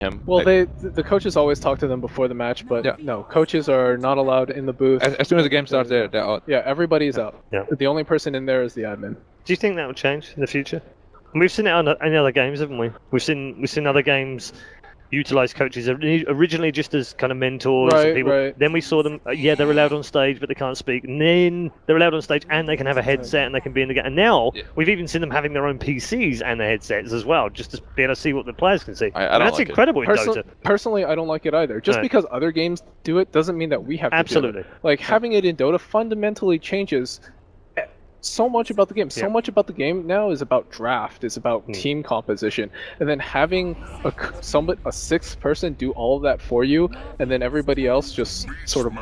him. Well, the coaches always talk to them before the match, but no, coaches are not allowed in the booth. As soon as the game starts, they're out. Yeah, everybody's out. Yeah. The only person in there is the admin. Do you think that will change in the future? We've seen it on any other games, haven't we? We've seen other games utilize coaches originally just as kind of mentors and people. Right. Then we saw them. They're allowed on stage, but they can't speak. And then they're allowed on stage, and they can have a headset, and they can be in the game. And now we've even seen them having their own PCs and their headsets as well, just to be able to see what the players can see. I don't that's like incredible in Dota. Personally, I don't like it either. Just because other games do it doesn't mean that we have to Absolutely. do it. Like having it in Dota fundamentally changes so much about the game. So much about the game now is about draft, it's about team composition, and then having a sixth person do all of that for you, and then everybody else just sort of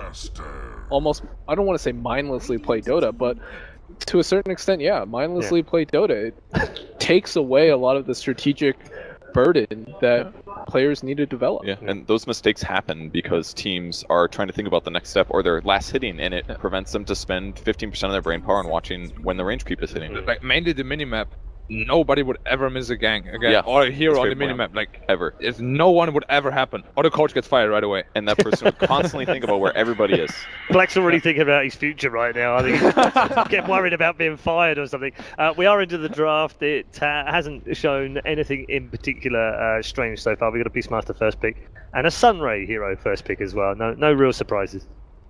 almost, I don't want to say mindlessly play Dota, but to a certain extent, mindlessly play Dota. It takes away a lot of the strategic burden that players need to develop. Yeah, and those mistakes happen because teams are trying to think about the next step or their last hitting, and it prevents them to spend 15% of their brain power on watching when the range creep is hitting. Like mainly the minimap, nobody would ever miss a gang again, Yeah, or a hero that's on the very minimap. Like ever. If no one would ever happen, or the coach gets fired right away. And that person would constantly think about where everybody is. Black's already thinking about his future right now. I think he's getting worried about being fired or something. We are into the draft. It hasn't shown anything in particular strange so far. We've got a Beastmaster first pick and a Sunray hero first pick as well. No real surprises.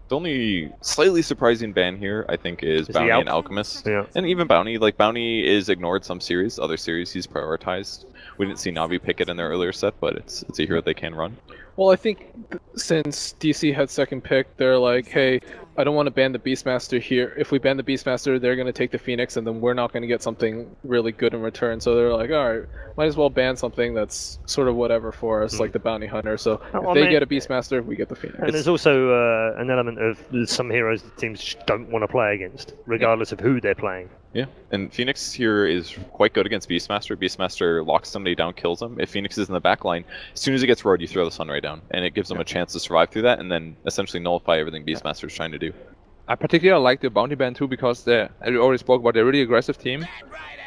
The only slightly surprising ban here, I think, is Bounty and Alchemist. Yeah. And even Bounty. Like, Bounty is ignored some series, other series he's prioritized. We didn't see Navi pick it in their earlier set, but it's a hero they can run. Well, I think since DC had second pick, they're like, hey, I don't want to ban the Beastmaster here. If we ban the Beastmaster, they're going to take the Phoenix, and then we're not going to get something really good in return. So they're like, all right, might as well ban something that's sort of whatever for us, like the Bounty Hunter. So if they get a Beastmaster, we get the Phoenix. And there's also an element of some heroes that teams don't want to play against, regardless of who they're playing. Yeah, and Phoenix here is quite good against Beastmaster. Beastmaster locks somebody down, kills them. If Phoenix is in the back line, as soon as it gets roared, you throw the Sunray down, and it gives them a chance to survive through that, and then essentially nullify everything Beastmaster is trying to do. I particularly like the Bounty ban too because as we already spoke about, they're a really aggressive team,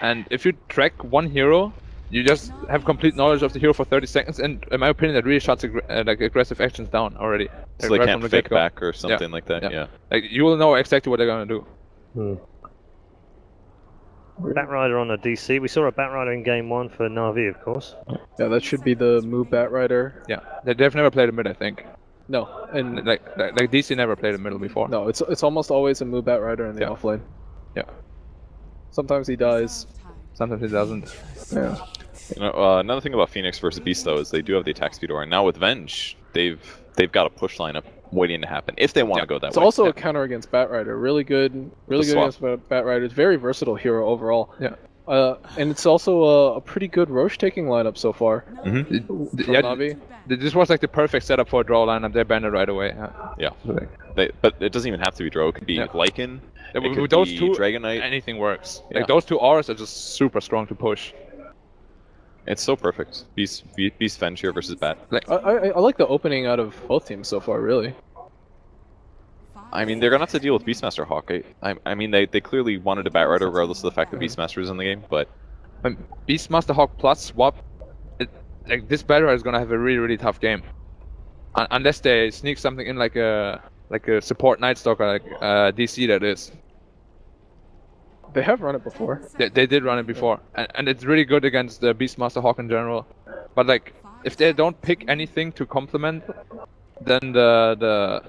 and if you track one hero, you just have complete knowledge of the hero for 30 seconds, and in my opinion, that really shuts like aggressive actions down already. So like, they can't fake back or something like that. Yeah. Like you will know exactly what they're gonna do. Batrider on a DC. We saw a Batrider in game 1 for Na'Vi, of course. Yeah, that should be the move Batrider. Yeah, they've never played a mid, I think. No, and like DC never played a middle before. No, it's almost always a move Batrider in the offlane. Yeah. Sometimes he dies. Sometimes he doesn't. Yeah. You know, another thing about Phoenix versus Beast though is they do have the attack speed aura. And now with Venge, they've got a push lineup waiting to happen if they want to go that way. It's also a counter against Batrider. Really good against Batrider. It's a very versatile hero overall. Yeah. And it's also a pretty good Roche taking lineup so far. Navi. This was like the perfect setup for a draw lineup. They banned it right away. Yeah. But it doesn't even have to be draw. It could be Lycan. It could with those be two, Dragon Knight. Anything works. Like those two auras are just super strong to push. It's so perfect. Beast Venge here versus Bat. Like, I like the opening out of both teams so far, really. I mean, they're gonna have to deal with Beastmaster Hawk. I mean, they clearly wanted a Batrider regardless of the fact that Beastmaster is in the game, but Beastmaster Hawk plus swap, like this Batrider is gonna have a really tough game, unless they sneak something in like a support Night Stalker, like DC that is. They have run it before. They did run it before, and it's really good against the Beastmaster Hawk in general. But like, if they don't pick anything to complement, then the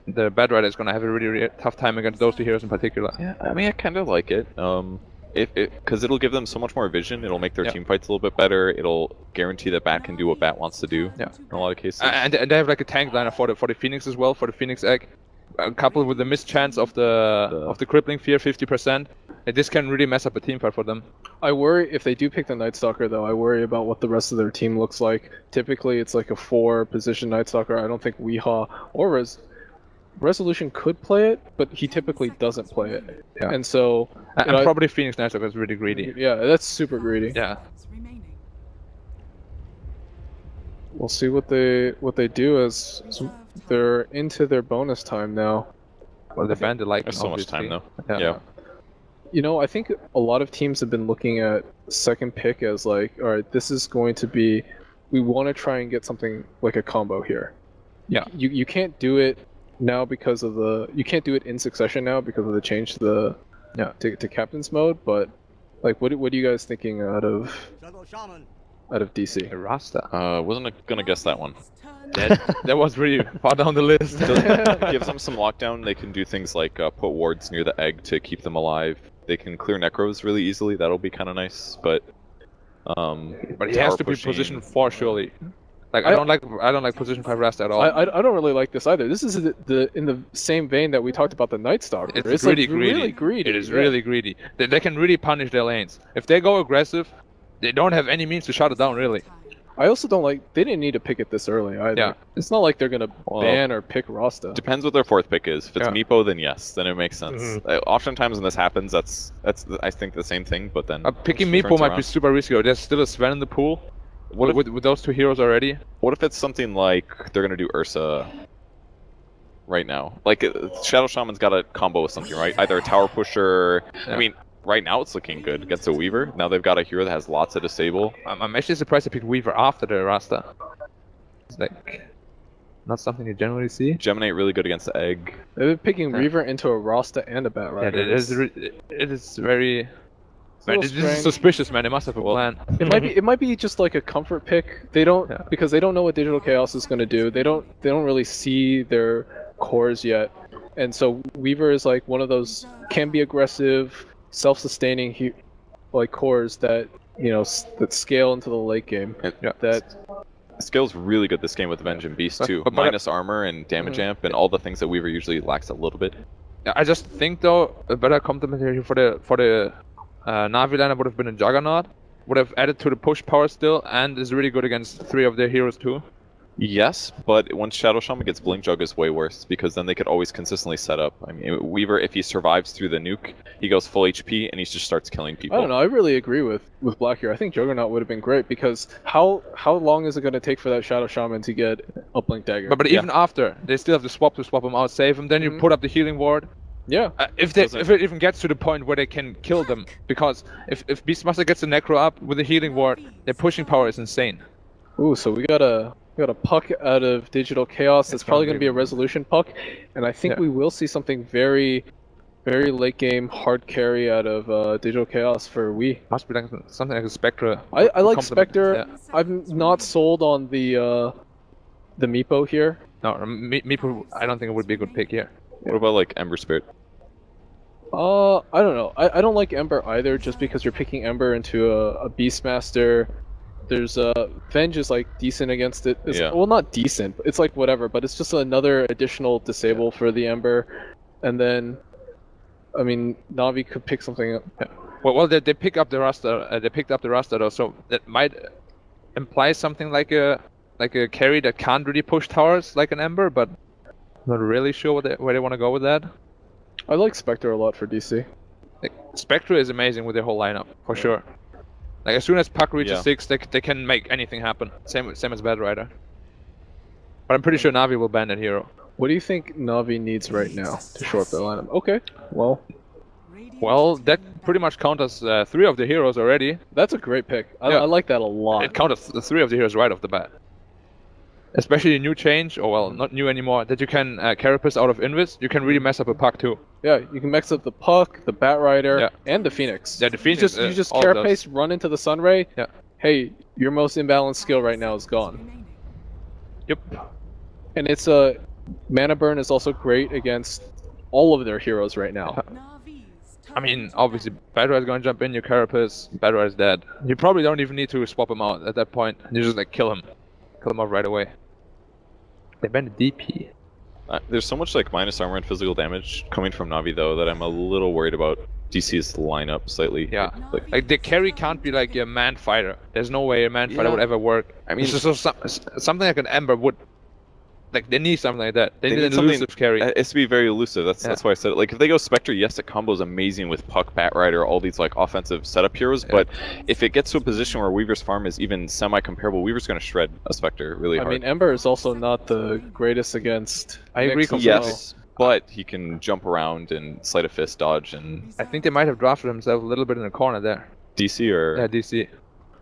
Batrider is gonna have a really tough time against those two heroes in particular. Yeah, I mean, I kind of like it. Because it'll give them so much more vision. It'll make their team fights a little bit better. It'll guarantee that Bat can do what Bat wants to do. Yeah. In a lot of cases. And they have like a tank liner for the Phoenix as well, for the Phoenix egg. Coupled with the mischance of the crippling fear 50%, this can really mess up a team fight for them. I worry if they do pick the Night Stalker though. I worry about what the rest of their team looks like. Typically, it's like a 4-position Night Stalker. I don't think Weehaw or Resolution could play it, but he typically doesn't play it. Yeah. And so, and probably Phoenix Night Stalker is really greedy. Yeah, that's super greedy. Yeah. We'll see what they do as they're into their bonus time now. Well, they banned the Lycan. There's so much time though. Yeah. You know, I think a lot of teams have been looking at second pick as like, all right, this is going to be we want to try and get something like a combo here. Yeah. You can't do it now because of you can't do it in succession now because of the change to to captain's mode. But like, what are you guys thinking out of DC? Rasta. Wasn't gonna guess that one. That was really far down the list. Gives them some lockdown. They can do things like put wards near the egg to keep them alive. They can clear necros really easily. That'll be kind of nice. But But he has to be positioned 4 surely. Like I don't like position 5 Rasta at all. I don't really like this either. This is in the same vein that we talked about the Night Stalker. It's really like greedy. Really greedy. It is really greedy. They can really punish their lanes. If they go aggressive, they don't have any means to shut it down really. I also don't like. They didn't need to pick it this early either. Yeah. It's not like they're gonna ban or pick Rasta. Depends what their 4th pick is. If it's Yeah. Meepo, then yes, then it makes sense. Oftentimes when this happens, that's I think the same thing. But then Picking it Meepo turns might be around. super risky. There's still a Sven in the pool. With those 2 heroes already. What if it's something like they're gonna do Ursa right now? Like Shadow Shaman's got a combo with something, right? Either a tower pusher. Yeah. I mean, right now it's looking good against a Weaver. Now they've got a hero that has lots of disable. I'm actually surprised they picked Weaver after the Rasta. It's like not something you generally see. Geminate really good against the egg. They're picking Reaver into a Rasta and a Bat Yeah, Rider. it is very. a Man, little this is strange. suspicious, man. They must have a plan. It might be just like a comfort pick. They don't Yeah. because they don't know what Digital Chaos is going to do. They don't really see their cores yet, and so Weaver is like one of those can be aggressive, self-sustaining like cores that that scale into the late game. Yeah. That Skill's really good this game with Avenge and Beast too. But- Minus armor and damage Mhm. amp and all the things that Weaver usually lacks a little bit. I just think though a better complementary for the Na'Vi lineup would have been a Juggernaut. Would have added to the push power still, and is really good against 3 of their heroes too. Yes, but once Shadow Shaman gets Blink Jug is way worse because then they could always consistently set up. I mean, Weaver, if he survives through the nuke, he goes full HP and he just starts killing people. I don't know. I really agree with Black here. I think Juggernaut would have been great because how long is it going to take for that Shadow Shaman to get a Blink Dagger? But even after, they still have to swap them out, save them. Then you Mhm. put up the healing ward. yeah, If it even gets to the point where they can kill them, because if Beastmaster gets the Necro up with the healing ward, their pushing power is insane. ooh, so we got a puck out of Digital Chaos. That's probably going to be a resolution puck, and I think Yeah. we will see something very, very late game hard carry out of Digital Chaos for Wii. Must be like something like a Spectre. I like complement. Spectre. Yeah. I'm not sold on the Meepo here. No, Meepo, I don't think it would be a good pick here. What about like Ember Spirit? I don't know. I don't like Ember either, just because you're picking Ember into a Beastmaster. There's Venge is like decent against it. Yeah. Well, not decent. But it's like whatever, but it's just another additional disable for the Ember. And then, I mean, Navi could pick something up. Well, they pick up the Rasta. They picked up the Rasta though, so that might imply something like a carry that can't really push towers like an Ember, but not really sure where they want to go with that. I like Spectre a lot for DC. Like, Spectre is amazing with their whole lineup for sure. Like as soon as Puck reaches Yeah. 6, they can make anything happen. Same as Bad Rider. But I'm pretty sure Navi will ban that hero. What do you think Navi needs right now to shore up their lineup? Okay, Well, that pretty much counters 3 of the heroes already. that's a great pick. I Yeah. like that a lot. It counters the 3 of the heroes right off the bat. Especially a new change, or well, not new anymore, that you can Carapace out of Invis, you can really mess up a Puck too. Yeah, you can mix up the Puck, the Bat Rider, Yeah. and the Phoenix. Yeah, the Phoenix, You just all of those. Carapace, run into the Sunray. Yeah. Hey, your most imbalanced skill right now is gone. Yep. And it's Mana Burn is also great against all of their heroes right now. I mean, obviously, Bad Rider's gonna jump in, your Carapace, Bad Rider's dead. You probably don't even need to swap him out at that point. You just like kill him. Kill him off right away. They banned the DP. There's so much like minus armor and physical damage coming from Navi though that I'm a little worried about DC's lineup slightly. Yeah. Like the carry can't be like a man fighter. There's no way a man fighter Yeah. would ever work. I mean, it's just something like an Ember would. Like they need something like that. They need an something- elusive carry. It's to be very elusive. That's Yeah. why I said it. Like if they go Spectre, yes, it combos amazing with Puck, Bat Rider, all these like offensive setup heroes. Yeah. But if it gets to a position where Weaver's farm is even semi-comparable, Weaver's going to shred a Spectre really I hard. mean, Ember is also not the greatest against. I agree Nyx as completely. Yes, but he can jump around and sleight of fist dodge and I think they might have drafted themselves a little bit in the corner there. DC or Yeah, DC.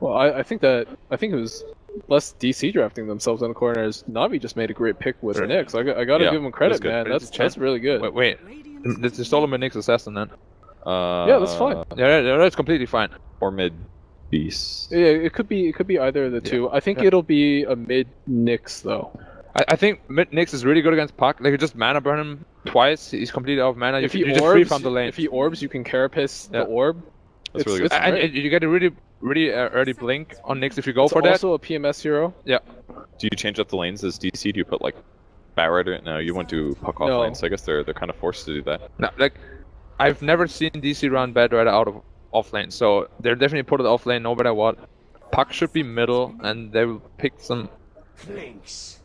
Well, I think it was less DC drafting themselves in the corners. Navi just made a great pick with Nyx. I gotta Yeah, give him credit, that's good. man. It's That's really good. Wait. This is Solomon Nyx Assassin then. Yeah, that's fine. Yeah, that's completely fine. Or mid beast. Yeah, it could be either of the two. I think it'll be a mid Nyx though. I think mid Nyx is really good against Puck. Like, you just mana burn him twice. He's completely out of mana. If you he just orbs, free from the lane. if he orbs, you can carapace the orb. That's really good. And you get a really early blink on Nyx if you go It's for that. also a PMS hero. Yeah. Do you change up the lanes as DC? Do you put like Batrider? No, you won't do puck off No. lanes. So I guess they're kind of forced to do that. No, like, I've never seen DC run Batrider out of off lane, so they're definitely put it off lane no matter what. Puck should be middle, and they will pick some clings.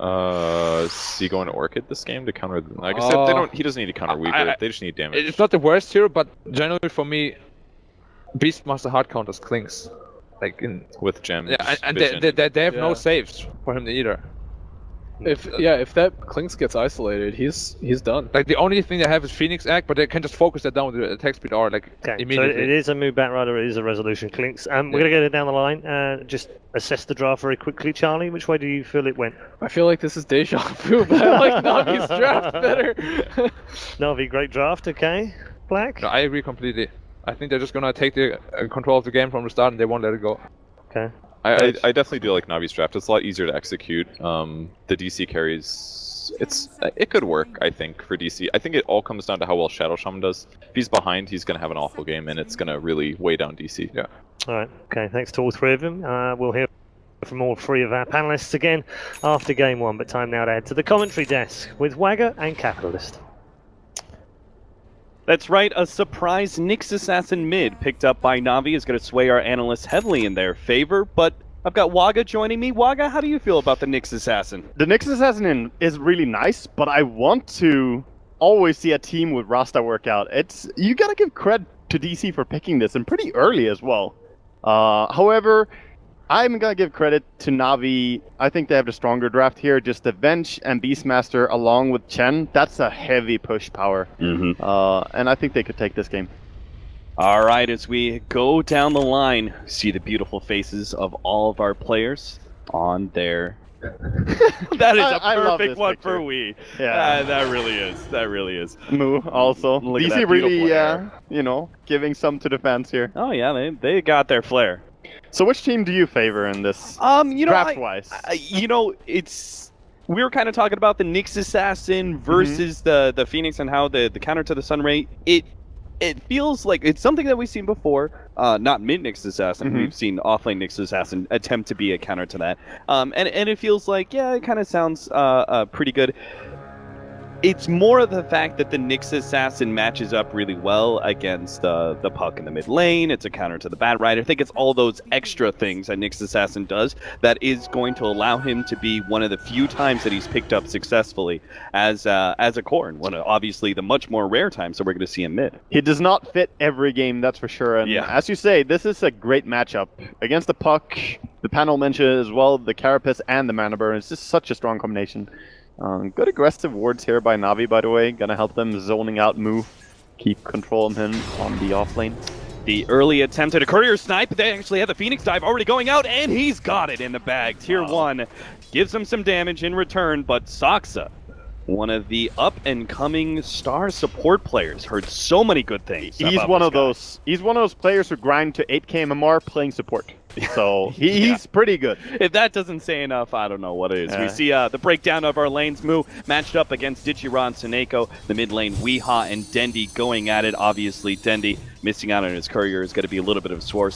Is he going to Orchid this game to counter? Like I said, they don't. He doesn't need to counter Weaver. They just need damage. It's not the worst hero, but generally for me, Beastmaster hard counters clings. Like in with gems. yeah, and vision. they have no Yeah. saves for him either. If that Clinks gets isolated, he's done. Like, the only thing they have is Phoenix Act, but they can just focus that down with the attack speed R like Okay, so immediately. it is a move Batrider, it is a resolution Clinks. We're going to go down the line. Just assess the draft very quickly. Charlie, which way do you feel it went? I feel like this is deja vu, but I like Navi's draft better. Navi, great draft, okay. Black? No, I agree completely. I think they're just gonna take the control of the game from the start and they won't let it go. Okay. I definitely do like Navi's draft. It's a lot easier to execute. The DC carries, it could work, I think, for DC. I think it all comes down to how well Shadow Shaman does. If he's behind, he's going to have an awful game, and it's going to really weigh down DC. Yeah. Alright, okay, thanks to all three of them. We'll hear from all three of our panelists again after game one, but time now to head to the commentary desk with Wagger and Capitalist. That's right, a surprise Nyx Assassin mid picked up by Navi is going to sway our analysts heavily in their favor, but I've got Wagga joining me. Wagga, how do you feel about the Nyx Assassin? The Nyx Assassin is really nice, but I want to always see a team with Rasta work out. You gotta give credit to DC for picking this, and pretty early as well. However, I'm gonna give credit to Navi. I think they have the stronger draft here. Just the Venge and Beastmaster along with Chen, that's a heavy push power. And I think they could take this game. All right, as we go down the line, see the beautiful faces of all of our players on their... That is I love perfect this one picture. for we. Yeah. That really is. That really is. Moo also. Look at DC that really, beautiful hair. giving some to the fans here. Oh yeah, they got their flair. So which team do you favor in this, draft-wise? We were kind of talking about the Nyx Assassin versus the Phoenix and how the counter to the Sunray. It feels like it's something that we've seen before. Not mid Nyx Assassin. We've seen offlane Nyx Assassin attempt to be a counter to that. And it feels like, yeah, it kind of sounds pretty good. It's more of the fact that the Nyx Assassin matches up really well against the Puck in the mid lane. It's a counter to the Batrider. I think it's all those extra things that Nyx Assassin does that is going to allow him to be one of the few times that he's picked up successfully as a core, and one of obviously the much more rare times that we're going to see him mid. He does not fit every game, that's for sure. And as you say, this is a great matchup against the Puck. The panel mentioned as well, the Carapace and the Mana Burn. It's just such a strong combination. Good aggressive wards here by Navi, by the way. Gonna help them zoning out move. Keep control of him on the offlane. The early attempt at a courier snipe. They actually have the Phoenix dive already going out, and he's got it in the bag. Tier 1 gives him some damage in return, but Saksa, one of the up-and-coming star support players, heard so many good things. He's one of those players who grind to 8k MMR playing support. So he's pretty good. If that doesn't say enough, I don't know what is. We see the breakdown of our lanes. Moo matched up against Digiron, Seneko, the mid lane, Weehaw and Dendi going at it. Obviously, Dendi missing out on his courier is going to be a little bit of a sore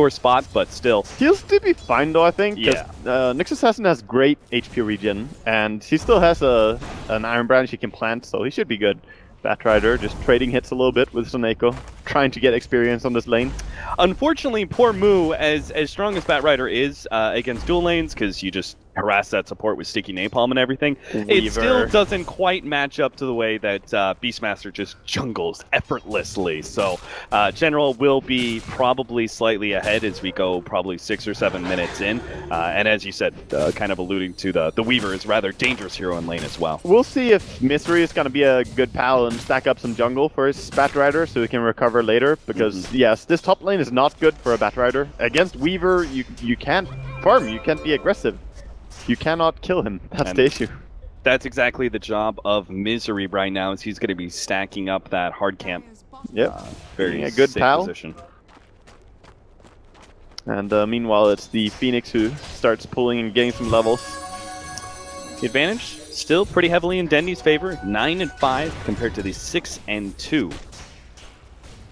spot, but still. He'll still be fine though, I think. Nyx Assassin has great HP regen, and he still has an Iron Branch he can plant, so he should be good. Batrider just trading hits a little bit with Seneko, trying to get experience on this lane. Unfortunately, poor Moo, as strong as Batrider is against dual lanes, because you just harass that support with sticky napalm and everything, it still doesn't quite match up to the way that Beastmaster just jungles effortlessly. So General will be probably slightly ahead as we go probably 6 or 7 minutes in. And as you said, kind of alluding to the Weaver is a rather dangerous hero in lane as well. We'll see if Misery is going to be a good pal and stack up some jungle for his Batrider so he can recover Weaver later, because yes, this top lane is not good for a Batrider. Against Weaver, you can't farm, you can't be aggressive. You cannot kill him. That's the issue. That's exactly the job of Misery right now, is he's going to be stacking up that hard camp. Yep. Very a good safe pal. position. And meanwhile, it's the Phoenix who starts pulling and getting some levels. The advantage still pretty heavily in Dendy's favor, 9 and 5 compared to the 6 and 2.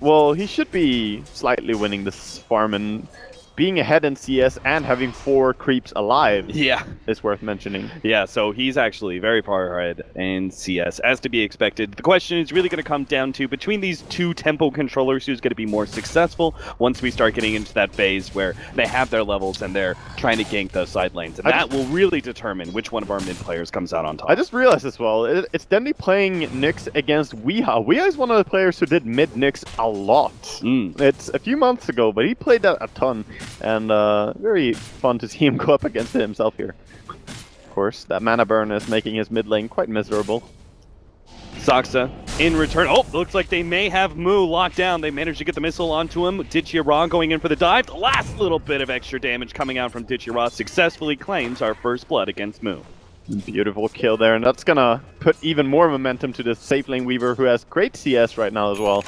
Well, he should be slightly winning this farm, and being ahead in CS and having 4 creeps alive Yeah. is worth mentioning. Yeah, so he's actually very far ahead in CS, as to be expected. The question is really going to come down to, between these 2 tempo controllers, who's going to be more successful once we start getting into that phase where they have their levels and they're trying to gank those side lanes. And that will really determine which one of our mid players comes out on top. I just realized as well, it's Dendy playing Nyx against Weeha. Weeha is one of the players who did mid Nyx a lot. It's a few months ago, but he played that a ton. And very fun to see him go up against it himself here. Of course, that mana burn is making his mid lane quite miserable. Saksa in return. Oh, looks like they may have Moo locked down. They managed to get the missile onto him. Ditchira going in for the dive. The last little bit of extra damage coming out from Ditchira successfully claims our first blood against Moo. Beautiful kill there, and that's gonna put even more momentum to this safe lane Weaver, who has great CS right now as well.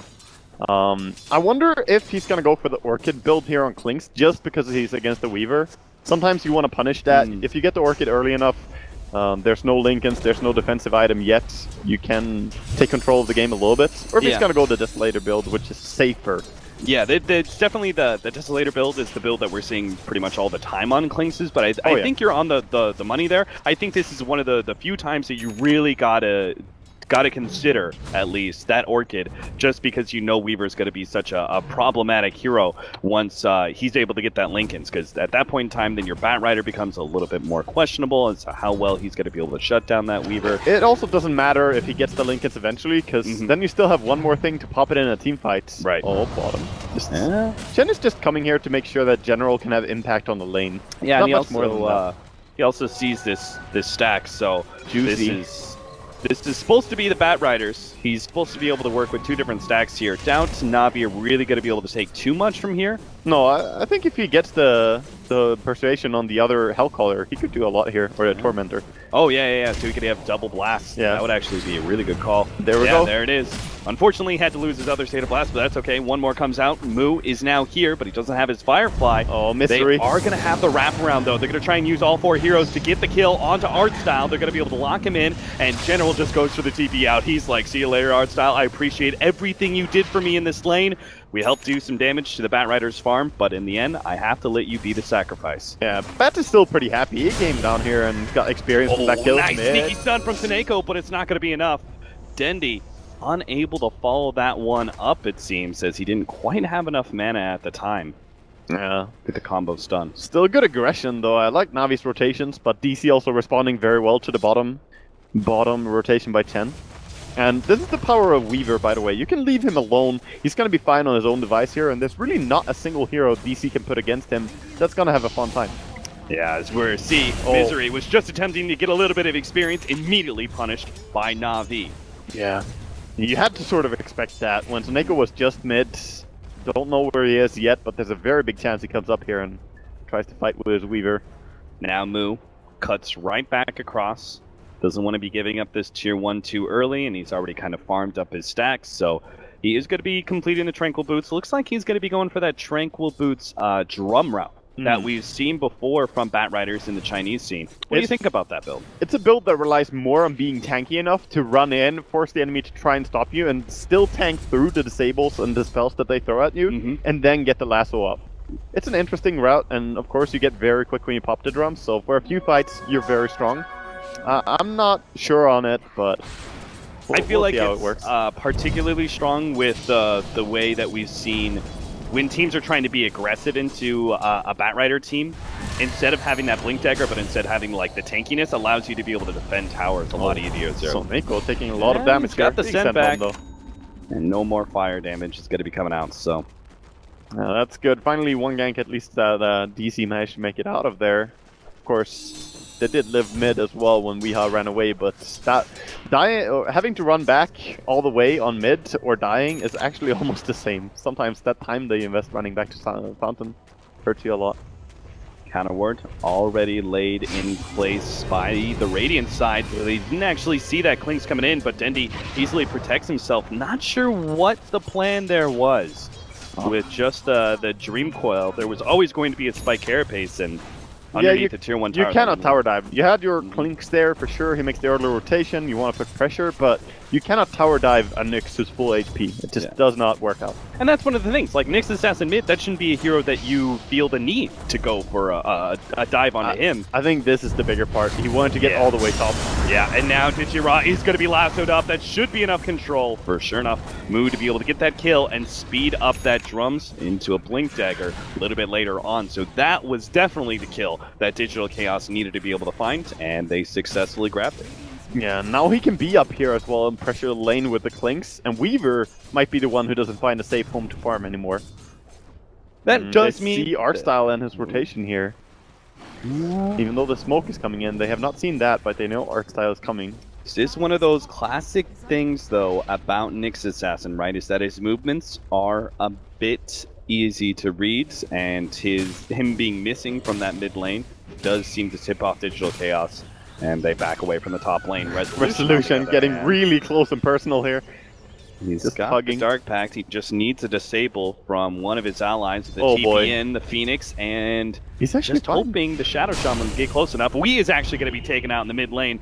I wonder if he's gonna go for the Orchid build here on Klinks, just because he's against the Weaver. Sometimes you want to punish that. If you get the Orchid early enough, there's no Lincolns, there's no defensive item yet, you can take control of the game a little bit. Or if he's gonna go the Desolator build, which is safer. Yeah, it's definitely the Desolator build is the build that we're seeing pretty much all the time on Klinks', but I think you're on the money there. I think this is one of the few times that you really gotta consider, at least, that Orchid, just because you know Weaver's going to be such a problematic hero once he's able to get that Lincolns, because at that point in time, then your Batrider becomes a little bit more questionable as to how well he's going to be able to shut down that Weaver. It also doesn't matter if he gets the Lincolns eventually, because then you still have one more thing to pop it in a team fight. Right. Oh, bottom. Chen is just coming here to make sure that General can have impact on the lane. Yeah, Not and much more than that. he also sees this stack, so Juicy. This is supposed to be the Batriders. He's supposed to be able to work with 2 different stacks here. Doubt Navi are really going to be able to take too much from here. No, I think if he gets the Persuasion on the other Hellcaller, he could do a lot here, or the Tormentor. Oh, yeah. So he could have double blast. Yeah. That would actually be a really good call. There we go. There it is. Unfortunately, he had to lose his other State of Blast, but that's okay. One more comes out. Moo is now here, but he doesn't have his Firefly. Oh, Mystery. They are going to have the wraparound, though. They're going to try and use all 4 heroes to get the kill onto Artstyle. They're going to be able to lock him in, and General just goes for the TP out. He's like, see you later, Artstyle. I appreciate everything you did for me in this lane. We helped do some damage to the Batrider's farm, but in the end, I have to let you be the sacrifice. Yeah, Bat is still pretty happy. He came down here and got experience with that kill. Nice sneaky stun from Taneko, but it's not going to be enough. Dendy unable to follow that one up, it seems, as he didn't quite have enough mana at the time. Yeah. With the combo stun. Still good aggression, though. I like Navi's rotations, but DC also responding very well to the bottom rotation by 10. And this is the power of Weaver, by the way. You can leave him alone. He's going to be fine on his own device here, and there's really not a single hero DC can put against him that's going to have a fun time. Yeah, as we're Misery was just attempting to get a little bit of experience, immediately punished by Navi. Yeah. You had to sort of expect that. When Taneko was just mid, don't know where he is yet, but there's a very big chance he comes up here and tries to fight with his Weaver. Now Moo cuts right back across. Doesn't want to be giving up this tier 1 too early, and he's already kind of farmed up his stacks, so he is going to be completing the Tranquil Boots. Looks like he's going to be going for that Tranquil Boots drum route that we've seen before from Batriders in the Chinese scene. What do you think about that build? It's a build that relies more on being tanky enough to run in, force the enemy to try and stop you, and still tank through the disables and the spells that they throw at you, and then get the lasso up. It's an interesting route, and of course you get very quick when you pop the drums, so for a few fights you're very strong. I'm not sure on it, but I feel like how it's it works. Particularly strong with the way that we've seen when teams are trying to be aggressive into a Batrider team. Instead of having that Blink Dagger, but instead having like the tankiness, allows you to be able to defend towers a lot easier. So Mako taking a lot of damage. He's got the send back, though. And no more fire damage is going to be coming out. So that's good. Finally, one gank at least that DC managed to make it out of there. Of course, They did live mid as well when Weeha ran away, but that dying or having to run back all the way on mid or dying is actually almost the same. Sometimes that time they invest running back to Fountain hurts you a lot. Counter ward already laid in place by the Radiant side. They didn't actually see that Klink's coming in, but Dendi easily protects himself. Not sure what the plan there was. With just the Dream Coil, there was always going to be a Spike Carapace and underneath the tier 1 tower. You cannot tower dive. You had your Klinks there for sure. He makes the early rotation. You want to put pressure, but you cannot tower dive a Nyx who's full HP. It just does not work out. And that's one of the things. Like, Nyx Assassin mid, that shouldn't be a hero that you feel the need to go for a dive onto him. I think this is the bigger part. He wanted to get all the way top. Yeah, and now Dichira is going to be lassoed up. That should be enough control for sure enough Moo to be able to get that kill and speed up that drums into a Blink Dagger a little bit later on. So that was definitely the kill that Digital Chaos needed to be able to find, and they successfully grabbed it. Yeah, now he can be up here as well and pressure the lane with the Klinks, and Weaver might be the one who doesn't find a safe home to farm anymore. That does mean... see Artstyle and his rotation here. Even though the smoke is coming in, they have not seen that, but they know Artstyle is coming. This is one of those classic things, though, about Nyx Assassin, right? Is that his movements are a bit easy to read, and him being missing from that mid lane does seem to tip off Digital Chaos. And they back away from the top lane. Resolution getting really close and personal here. He's just got hugging. The Dark Pact. He just needs a disable from one of his allies, the TPN, the Phoenix, and he's actually just hoping the Shadow Shaman will get close enough. Wee is actually going to be taken out in the mid lane,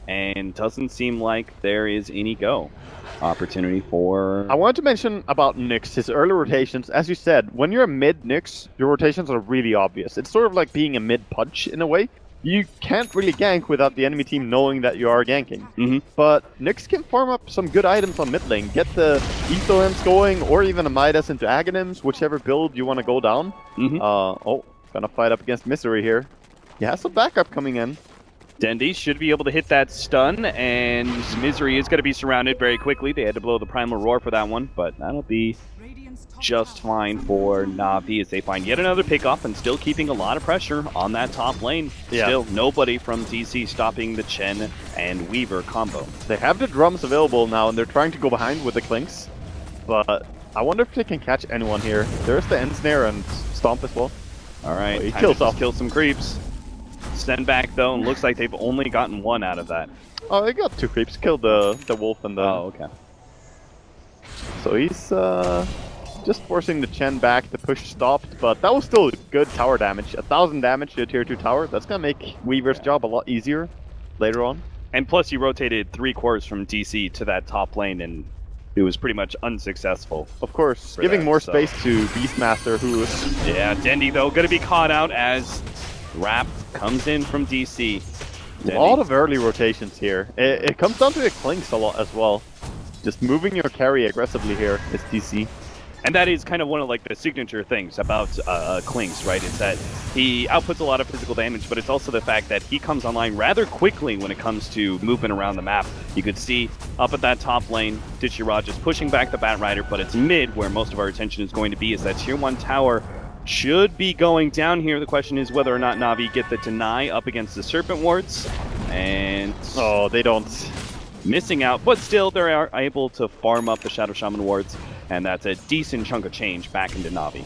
and doesn't seem like there is any go opportunity for... I wanted to mention about Nyx, his early rotations. As you said, when you're a mid Nyx, your rotations are really obvious. It's sort of like being a mid punch in a way. You can't really gank without the enemy team knowing that you are ganking. But Nyx can farm up some good items on mid lane. Get the Etho-Imps going, or even a Midas into Aghanims, whichever build you want to go down. Oh, gonna fight up against Misery here. He has some backup coming in. Dendi should be able to hit that stun, and Misery is going to be surrounded very quickly. They had to blow the Primal Roar for that one, but that'll be just fine for Na'Vi as they find yet another pickoff and still keeping a lot of pressure on that top lane. Still nobody from DC stopping the Chen and Weaver combo. They have the drums available now, and they're trying to go behind with the Klinks, but I wonder if they can catch anyone here. There's the Ensnare and Stomp as well. Alright, he kills off. Kill some creeps. Send back though, and looks like they've only gotten one out of that. Oh, they got 2 creeps. Killed the wolf and the... Oh, okay. So he's just forcing the Chen back. The push stopped, but that was still good tower damage. 1,000 damage to a tier 2 tower. That's gonna make Weaver's job a lot easier later on. And plus he rotated 3 cores from DC to that top lane, and it was pretty much unsuccessful. Of course, giving more space to Beastmaster, who is... Yeah, Dendi though gonna be caught out as Wrap comes in from DC. A lot of early rotations here. It comes down to the Klinks a lot as well. Just moving your carry aggressively here is DC. And that is kind of one of like the signature things about Klinks, right? Is that he outputs a lot of physical damage, but it's also the fact that he comes online rather quickly when it comes to movement around the map. You could see up at that top lane, Dichira just pushing back the Batrider, but it's mid where most of our attention is going to be, is that tier 1 tower should be going down here. The question is whether or not Na'Vi get the deny up against the Serpent Wards. And... oh, they don't. Missing out, but still they are able to farm up the Shadow Shaman wards, and that's a decent chunk of change back into Na'Vi.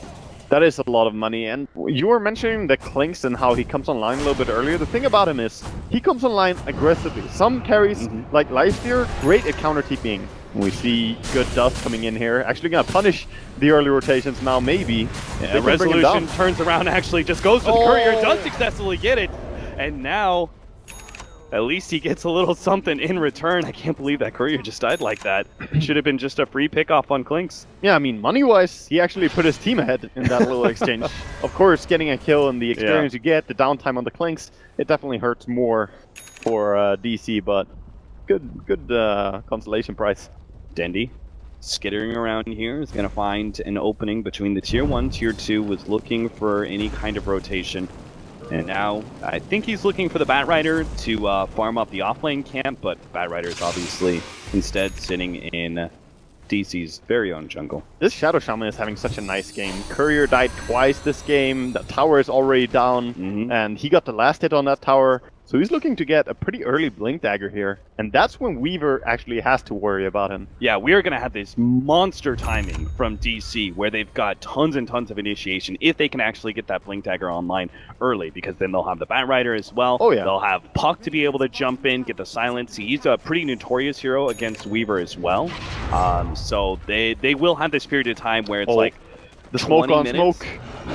That is a lot of money, and you were mentioning the Klinks and how he comes online a little bit earlier. The thing about him is, he comes online aggressively. Some carries, like Lifesteer, great at counter TPing. We see good Dust coming in here, actually gonna punish the early rotations now, maybe. Yeah, Resolution turns around, actually just goes for the Courier, does successfully get it, and now... at least he gets a little something in return. I can't believe that Courier just died like that. It should have been just a free pickoff on Klinks. Yeah, I mean, money-wise, he actually put his team ahead in that little exchange. Of course, getting a kill and the experience you get, the downtime on the Klinks, it definitely hurts more for DC, but good consolation prize. Dendi, skittering around here, is going to find an opening between the tier 1, tier 2, was looking for any kind of rotation. And now, I think he's looking for the Batrider to farm up the offlane camp, but Batrider is obviously instead sitting in DC's very own jungle. This Shadow Shaman is having such a nice game. Courier died twice this game, the tower is already down, and he got the last hit on that tower. So he's looking to get a pretty early Blink Dagger here, and that's when Weaver actually has to worry about him. Yeah, we are going to have this monster timing from DC where they've got tons and tons of initiation if they can actually get that Blink Dagger online early, because then they'll have the Bat Rider as well. Oh, yeah. They'll have Puck to be able to jump in, get the silence. He's a pretty notorious hero against Weaver as well. So they will have this period of time where it's like the smoke 20 on minutes. smoke.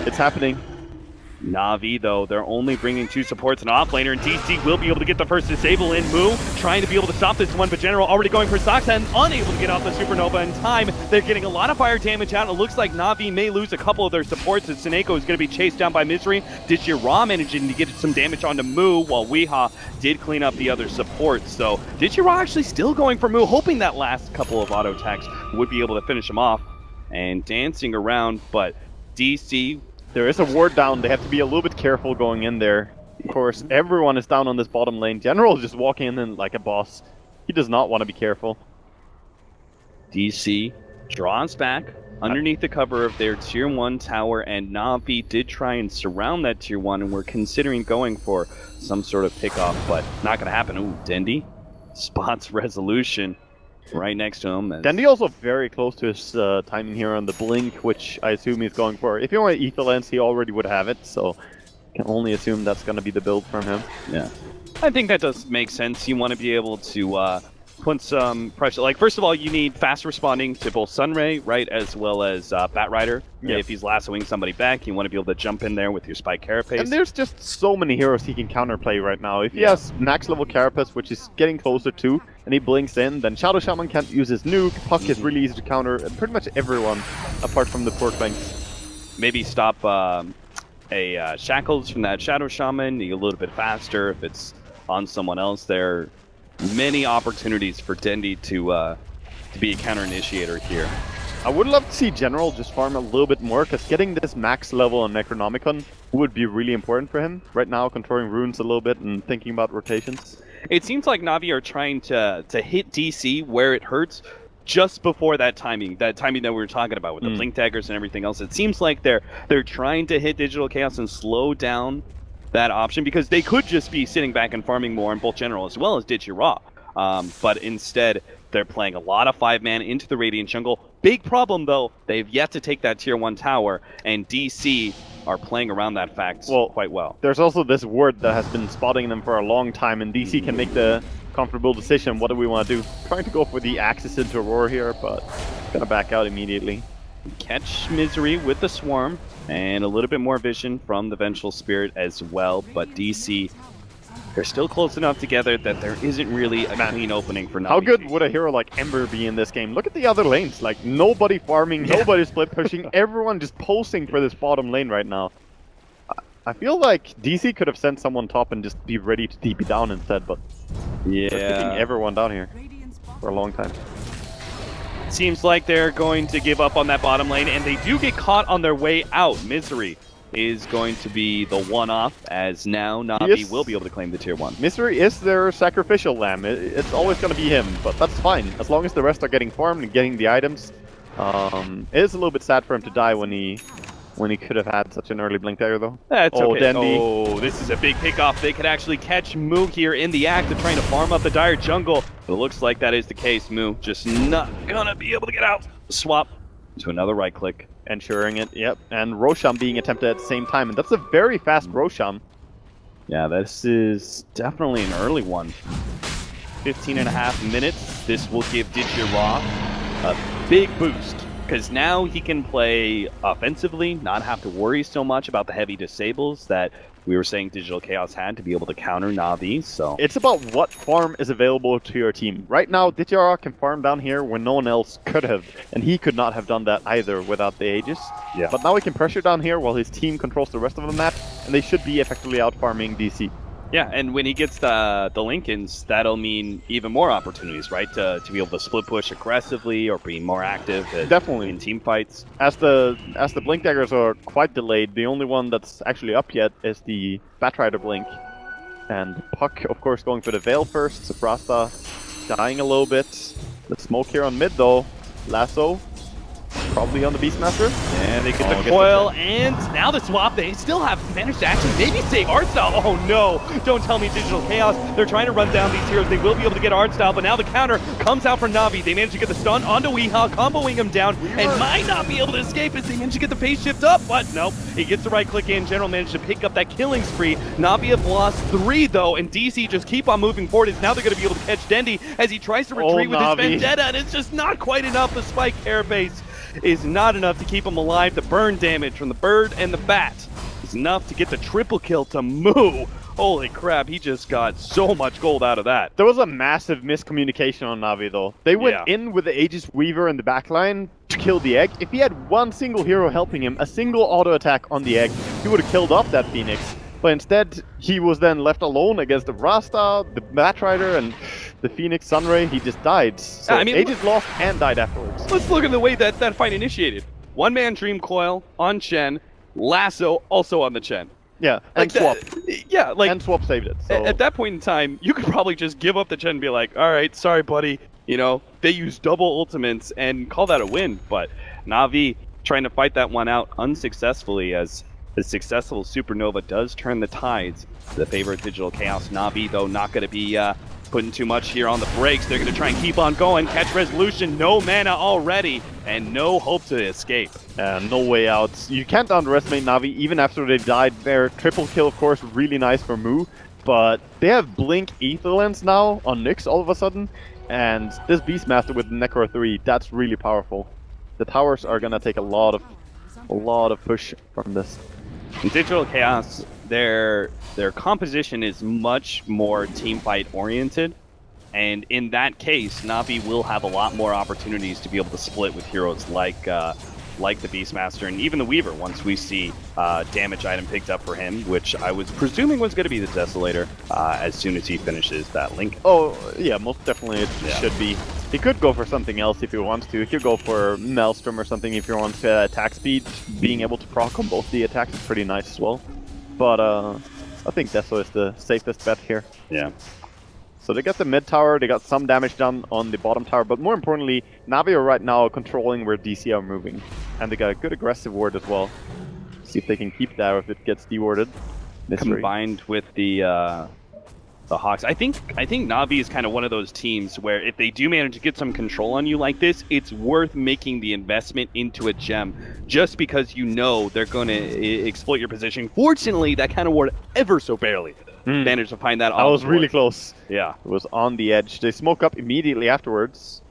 It's happening. Na'Vi, though, they're only bringing 2 supports and offlaner, and DC will be able to get the first disable in. Moo trying to be able to stop this one, but General already going for Soxa and unable to get off the Supernova in time. They're getting a lot of fire damage out. It looks like Na'Vi may lose a couple of their supports as Seneko is going to be chased down by Misery. Dichira managing to get some damage onto Moo, while Weeha did clean up the other supports. So Dichira actually still going for Moo, hoping that last couple of auto attacks would be able to finish him off. And dancing around, but DC... There is a ward down. They have to be a little bit careful going in there. Of course, everyone is down on this bottom lane. General is just walking in like a boss. He does not want to be careful. DC draws back underneath the cover of their Tier 1 tower, and Na'Vi did try and surround that Tier 1, and we're considering going for some sort of pickoff, but not going to happen. Ooh, Dendi spots Resolution right next to him. Dendi also very close to his timing here on the blink, which I assume he's going for. If you want Ether Lens, he already would have it, so can only assume that's going to be the build from him. Yeah, I think that does make sense. You want to be able to put some pressure. Like, first of all, you need fast responding to both Sunray, right, as well as Bat Rider. Yep. If he's lassoing somebody back, you want to be able to jump in there with your Spike Carapace. And there's just so many heroes he can counterplay right now. If he has max level Carapace, which is getting closer to, and he blinks in, then Shadow Shaman can't use his nuke, Puck is really easy to counter, and pretty much everyone, apart from the Pork Banks. Maybe stop a Shackles from that Shadow Shaman, a little bit faster if it's on someone else there. Many opportunities for Dendi to be a counter initiator here. I would love to see General just farm a little bit more, because getting this max level on Necronomicon would be really important for him. Right now, controlling runes a little bit and thinking about rotations. It seems like Na'Vi are trying to hit DC where it hurts just before that timing that we were talking about with the Blink Daggers and everything else. It seems like they're trying to hit Digital Chaos and slow down that option, because they could just be sitting back and farming more on both General as well as Dichira. But instead, they're playing a lot of 5-man into the Radiant Jungle. Big problem, though, they've yet to take that Tier 1 tower, and DC are playing around that fact quite well. There's also this ward that has been spotting them for a long time, and DC can make the comfortable decision. What do we want to do? Trying to go for the Axis into Aurora here, but gonna back out immediately. Catch Misery with the Swarm, and a little bit more vision from the Vengeful Spirit as well, but DC, they're still close enough together that there isn't really a clean opening for Na'Vi. How good would a hero like Ember be in this game? Look at the other lanes, like nobody farming, nobody split pushing, everyone just posing for this bottom lane right now. I feel like DC could have sent someone top and just be ready to TP down instead, but they're keeping everyone down here for a long time. Seems like they're going to give up on that bottom lane, and they do get caught on their way out. Misery is going to be the one-off, as now Na'Vi will be able to claim the Tier 1. Misery is their sacrificial lamb. It's always going to be him, but that's fine. As long as the rest are getting farmed and getting the items. It is a little bit sad for him to die when he could have had such an early Blink Dagger, though. That's okay. Dendi. Oh, this is a big pickoff. They could actually catch Moo here in the act of trying to farm up the Dire Jungle. It looks like that is the case. Moo just not gonna be able to get out. Swap to another right click. Ensuring it, yep. And Rosham being attempted at the same time, and that's a very fast Rosham. Yeah, this is definitely an early one. 15.5 minutes. This will give Dichira a big boost, because now he can play offensively, not have to worry so much about the heavy disables that we were saying Digital Chaos had to be able to counter Na'Vi. So it's about what farm is available to your team. Right now, Dichira can farm down here when no one else could have, and he could not have done that either without the Aegis. Yeah. But now he can pressure down here while his team controls the rest of the map, and they should be effectively out farming DC. yeah, and when he gets the Lincolns, that'll mean even more opportunities, right? To be able to split push aggressively or be more active Definitely. in team fights. As the Blink Daggers are quite delayed, the only one that's actually up yet is the Bat Rider Blink. And Puck, of course, going for the Veil first. Sabrasta dying a little bit. The smoke here on mid, though. Lasso. probably on the Beastmaster. And they get Oh, the gets the coil, check. and now the swap. They still have managed to actually maybe save Artstyle. Oh no, don't tell me Digital Chaos. They're trying to run down these heroes. They will be able to get Artstyle, but now the counter comes out for Na'Vi. They manage to get the stun onto Weehaw, comboing him down, and might not be able to escape as they manage to get the phase shift up, but no, he gets the right click in. General managed to pick up that killing spree. Na'Vi have lost 3 though, and DC just keep on moving forward. It's now they're going to be able to catch Dendi as he tries to retreat with Na'Vi. his Vendetta, and it's just not quite enough. The spike airbase is not enough to keep him alive. The burn damage from the bird and the bat is enough to get the triple kill to Moo. Holy crap, he just got so much gold out of that. There was a massive miscommunication on Na'Vi though. They went Yeah. in with the Aegis Weaver in the backline to kill the egg. If he had one single hero helping him, a single auto attack on the egg, he would have killed off that Phoenix. But instead, he was then left alone against the Rasta, the Batrider, and the Phoenix Sunray. He just died. So I mean, Aegis lost and died afterwards. Let's look at the way that fight initiated. One man Dream Coil on Chen, Lasso also on the Chen. Yeah, and Like Swap. Yeah, like And Swap saved it. So. at that point in time, you could probably just give up the Chen and be like, all right, sorry, buddy. You know, they use double ultimates and call that a win. But Na'Vi trying to fight that one out unsuccessfully as the successful Supernova does turn the tides to the favor of Digital Chaos. Na'Vi, though, not going to be putting too much here on the brakes. They're going to try and keep on going. Catch Resolution, no mana already, and no hope to escape. No way out. You can't underestimate Na'Vi even after they died. Their triple kill, of course, really nice for Moo. But they have Blink Ether Lens now on Nyx all of a sudden. And this Beastmaster with Necro 3, that's really powerful. The towers are gonna take a lot of push from this. In Digital Chaos, their composition is much more team fight oriented, and in that case, Na'Vi will have a lot more opportunities to be able to split with heroes like the Beastmaster and even the Weaver once we see damage item picked up for him, which I was presuming was going to be the Desolator as soon as he finishes that link. Oh, yeah, most definitely it should be. He could go for something else if he wants to. He could go for Maelstrom or something if he wants attack speed. Being able to proc on both the attacks is pretty nice as well. But I think Deso is the safest bet here. Yeah. So they got the mid tower, they got some damage done on the bottom tower, but more importantly, Na'Vi are right now controlling where DC are moving. And they got a good aggressive ward as well. See if they can keep that or if it gets dewarded. Combined with the Hawks, I think Na'Vi is kind of one of those teams where if they do manage to get some control on you like this, it's worth making the investment into a gem just because you know they're going to exploit your position. Fortunately, that kind of ward ever so barely managed to find that. I was really close. Yeah, it was on the edge. They smoke up immediately afterwards.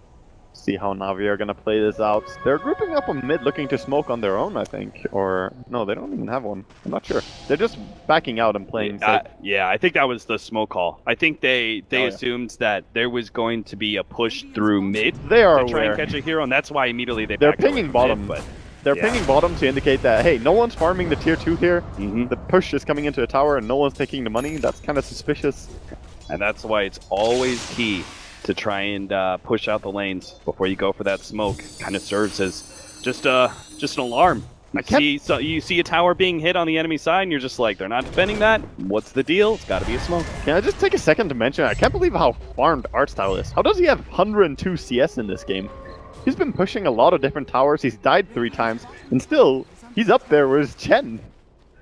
See how Na'Vi are gonna play this out. They're grouping up on mid, looking to smoke on their own, I think. Or no, they don't even have one. I'm not sure. They're just backing out and playing safe. Yeah, I think that was the smoke call. I think they assumed that there was going to be a push through mid. They are to try aware. and catch a hero, and that's why immediately They're pinging bottom, but they're pinging bottom to indicate that hey, no one's farming the tier 2 here. The push is coming into a tower, and no one's taking the money. That's kind of suspicious. And that's why it's always key to try and push out the lanes before you go for that smoke. Kind of serves as just an alarm. You see a tower being hit on the enemy side, and you're just like, they're not defending that. What's the deal? It's got to be a smoke. Can I just take a second to mention? I can't believe how farmed Artstyle is. How does he have 102 CS in this game? He's been pushing a lot of different towers. He's died 3 times, and still he's up there with Chen.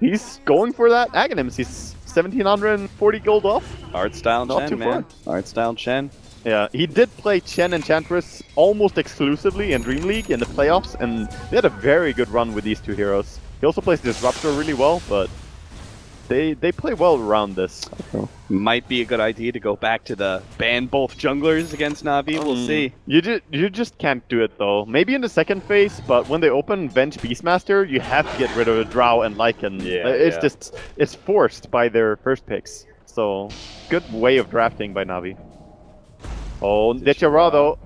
He's going for that Aghanims. He's 1740 gold off. Artstyle Not Chen, too man. far. Artstyle Chen. Yeah, he did play Chen Enchantress almost exclusively in Dream League in the playoffs, and they had a very good run with these 2 heroes. He also plays Disruptor really well, but they play well around this. So. Might be a good idea to go back to the ban both junglers against Na'Vi. We'll see. You just can't do it though. Maybe in the second phase, but when they open Bench Beastmaster, you have to get rid of the Drow and Lycan. It's forced by their first picks. So good way of drafting by Na'Vi. Oh, Dechara though.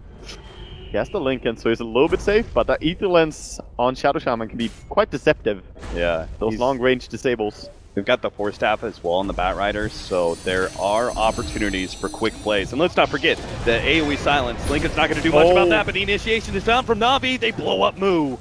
He has the Lincoln, so he's a little bit safe, but that Ether Lens on Shadow Shaman can be quite deceptive. Yeah. Those long-range disables. We've got the Force Staff as well on the Bat Riders, so there are opportunities for quick plays. And let's not forget the AoE silence. Lincoln's not going to do much about that, but the initiation is down from Na'Vi. They blow up Moo.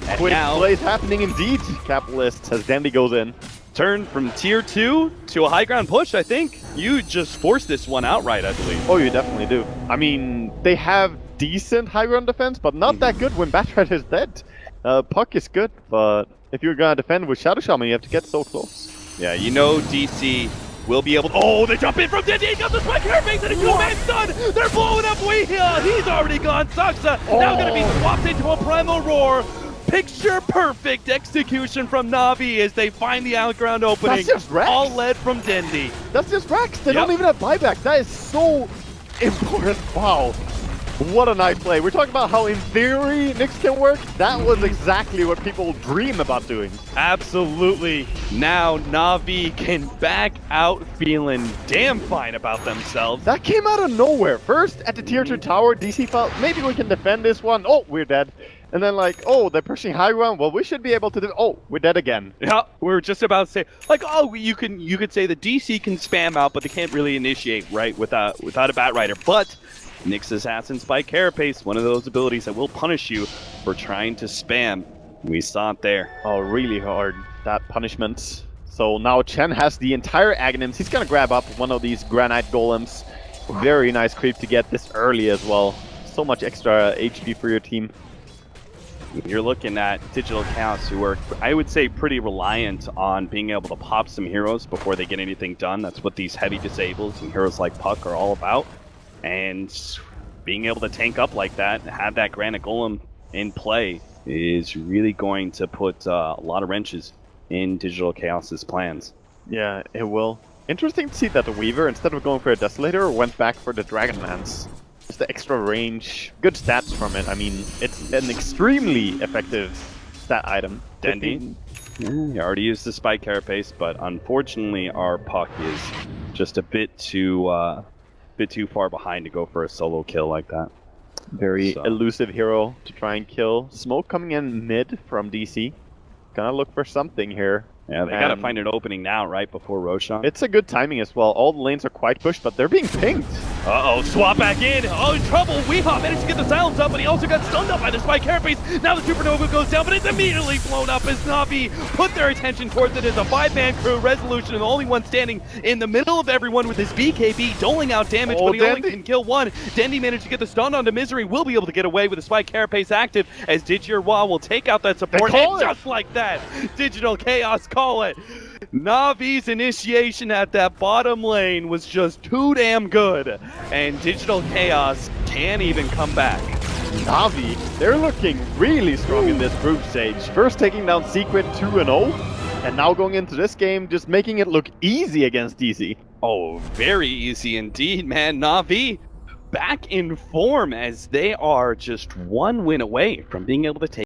And Quick now, plays happening indeed, Capitalist, as Dandy goes in. turn from tier 2 to a high ground push, I think. You just forced this one outright, I believe. Oh, you definitely do. I mean, they have decent high ground defense, but not that good when Batrider is dead. Puck is good, but if you're gonna defend with Shadow Shaman, you have to get so close. Yeah, you know DC will be able to... Oh, they jump in from Dendy. He got the spike Carapace and a two-man stun. They're blowing up Weehia. He's already gone. Saksa now going to be swapped into a Primal Roar. Picture perfect execution from Na'Vi as they find the outground opening. That's just Rex. All led from Dendy. That's just Rex. They don't even have buyback. That is so important. Wow. What a nice play. We're talking about how in theory Nyx can work. That was exactly what people dream about doing. Absolutely. Now Na'Vi can back out feeling damn fine about themselves. That came out of nowhere. First, at the tier 2 tower, DC felt, maybe we can defend this one. Oh, we're dead. And then like, oh, they're pushing high ground. Well, we should be able to oh, we're dead again. Yeah, we were just about to say, like, oh, you could say the DC can spam out, but they can't really initiate, right, without a Batrider. But Nyx Assassin Spike Carapace, one of those abilities that will punish you for trying to spam. We saw it there. Oh, really hard, that punishment. So now Chen has the entire Aghanims. He's gonna grab up one of these Granite Golems. Very nice creep to get this early as well. So much extra HP for your team. You're looking at Digital Chaos, who are, I would say, pretty reliant on being able to pop some heroes before they get anything done. That's what these heavy disables and heroes like Puck are all about. And being able to tank up like that, have that Granite Golem in play, is really going to put a lot of wrenches in Digital Chaos's plans. Yeah, it will. Interesting to see that the Weaver, instead of going for a Desolator, went back for the Dragonlance. Just the extra range, good stats from it. I mean, it's an extremely effective stat item. Dendy, he already used the Spike Carapace, but unfortunately our Puck is just a bit too far behind to go for a solo kill like that. Very elusive hero to try and kill. Smoke coming in mid from DC. Gonna look for something here. Yeah, they gotta find an opening now, right before Roshan. It's a good timing as well. All the lanes are quite pushed, but they're being pinged. Uh-oh, swap back in. Oh, in trouble. Weehawk managed to get the silence up, but he also got stunned up by the Spike Carapace. Now the Supernova goes down, but it's immediately blown up as Na'Vi put their attention towards it as a 5-man crew. Resolution and the only one standing in the middle of everyone with his BKB, doling out damage, but he only can kill one. Dendy managed to get the stun onto Misery. Will be able to get away with the Spike Carapace active as Digirwa will take out that support. And just like that, Digital Chaos call it. Na'Vi's initiation at that bottom lane was just too damn good, and Digital Chaos can't even come back. Na'Vi, they're looking really strong in this group stage. First taking down Secret 2-0, and now going into this game, just making it look easy against DC. Oh, very easy indeed, man. Na'Vi back in form as they are just one win away from being able to take